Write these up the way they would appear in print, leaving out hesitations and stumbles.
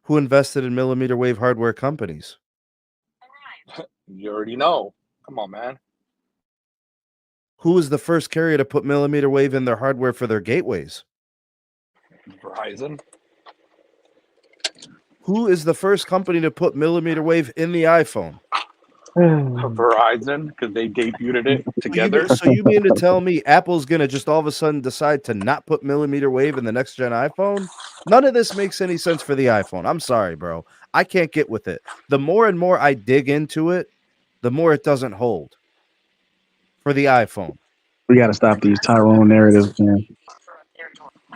Who invested in millimeter wave hardware companies? You already know. Come on, man. Who was the first carrier to put millimeter wave in their hardware for their gateways? Verizon. Who is the first company to put millimeter wave in the iPhone? Verizon, because they debuted it together. So you mean to tell me Apple's gonna just all of a sudden decide to not put millimeter wave in the next gen iPhone? None of this makes any sense for the iPhone. I'm sorry, bro. I can't get with it. The more and more I dig into it, the more it doesn't hold for the iPhone. We got to stop these Tyrone narratives, man.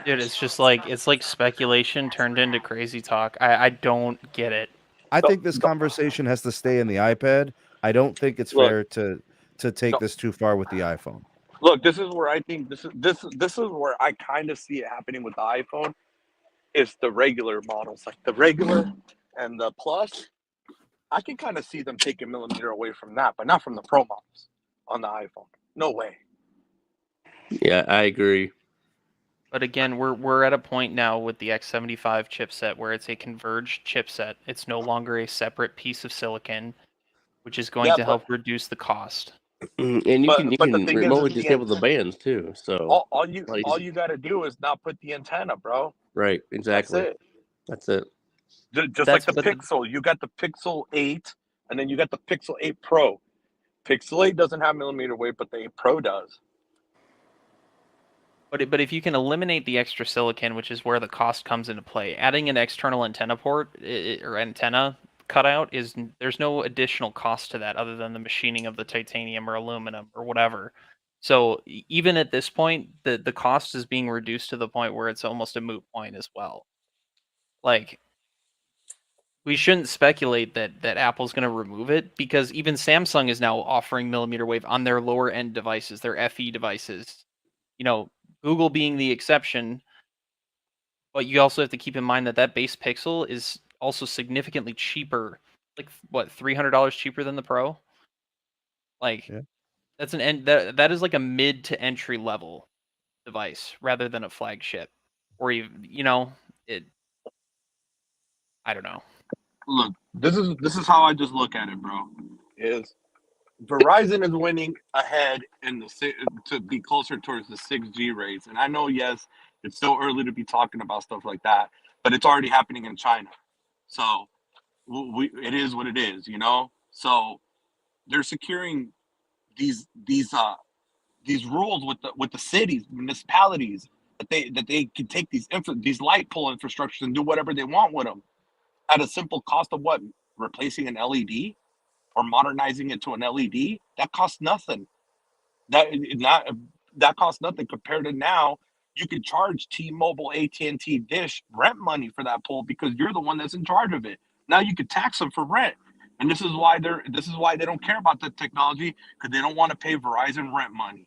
Dude, it's like speculation turned into crazy talk. I don't get it. I think this conversation has to stay in the iPad. I don't think it's fair to take this too far with the iPhone. Look, this is where I think this is where I kind of see it happening with the iPhone. Is the regular models, like the regular and the plus. I can kind of see them taking millimeter away from that, but not from the Pro models on the iPhone. No way. Yeah, I agree. But again, we're at a point now with the X75 chipset where it's a converged chipset. It's no longer a separate piece of silicon, which is going to help reduce the cost. And you can remotely disable the bands too. So all you got to do is not put the antenna, bro. Right, exactly. That's it. Just like the Pixel, you got the Pixel 8, and then you got the Pixel 8 Pro. Pixel 8 doesn't have millimeter wave, but the 8 Pro does. But if you can eliminate the extra silicon, which is where the cost comes into play, adding an external antenna port or antenna cutout there's no additional cost to that other than the machining of the titanium or aluminum or whatever. So even at this point, the cost is being reduced to the point where it's almost a moot point as well. Like, we shouldn't speculate that Apple's going to remove it, because even Samsung is now offering millimeter wave on their lower end devices, their FE devices. You know, Google being the exception, but you also have to keep in mind that base Pixel is also significantly cheaper, like what, $300 cheaper than the Pro. Like, that's that is like a mid to entry level device rather than a flagship, or even I don't know. Look, this is how I just look at it, bro. Is Verizon is winning ahead to be closer towards the 6G rates. And I know, yes, it's still early to be talking about stuff like that, but it's already happening in China. So it is what it is, you know? So they're securing these rules with the cities, municipalities, that they can take these light pole infrastructures and do whatever they want with them at a simple cost of what? Replacing an LED? Or modernizing it to an LED, that costs nothing. That costs nothing compared to now. You can charge T-Mobile, AT&T, Dish rent money for that pole because you're the one that's in charge of it. Now you could tax them for rent, and this is why they don't care about the technology, because they don't want to pay Verizon rent money.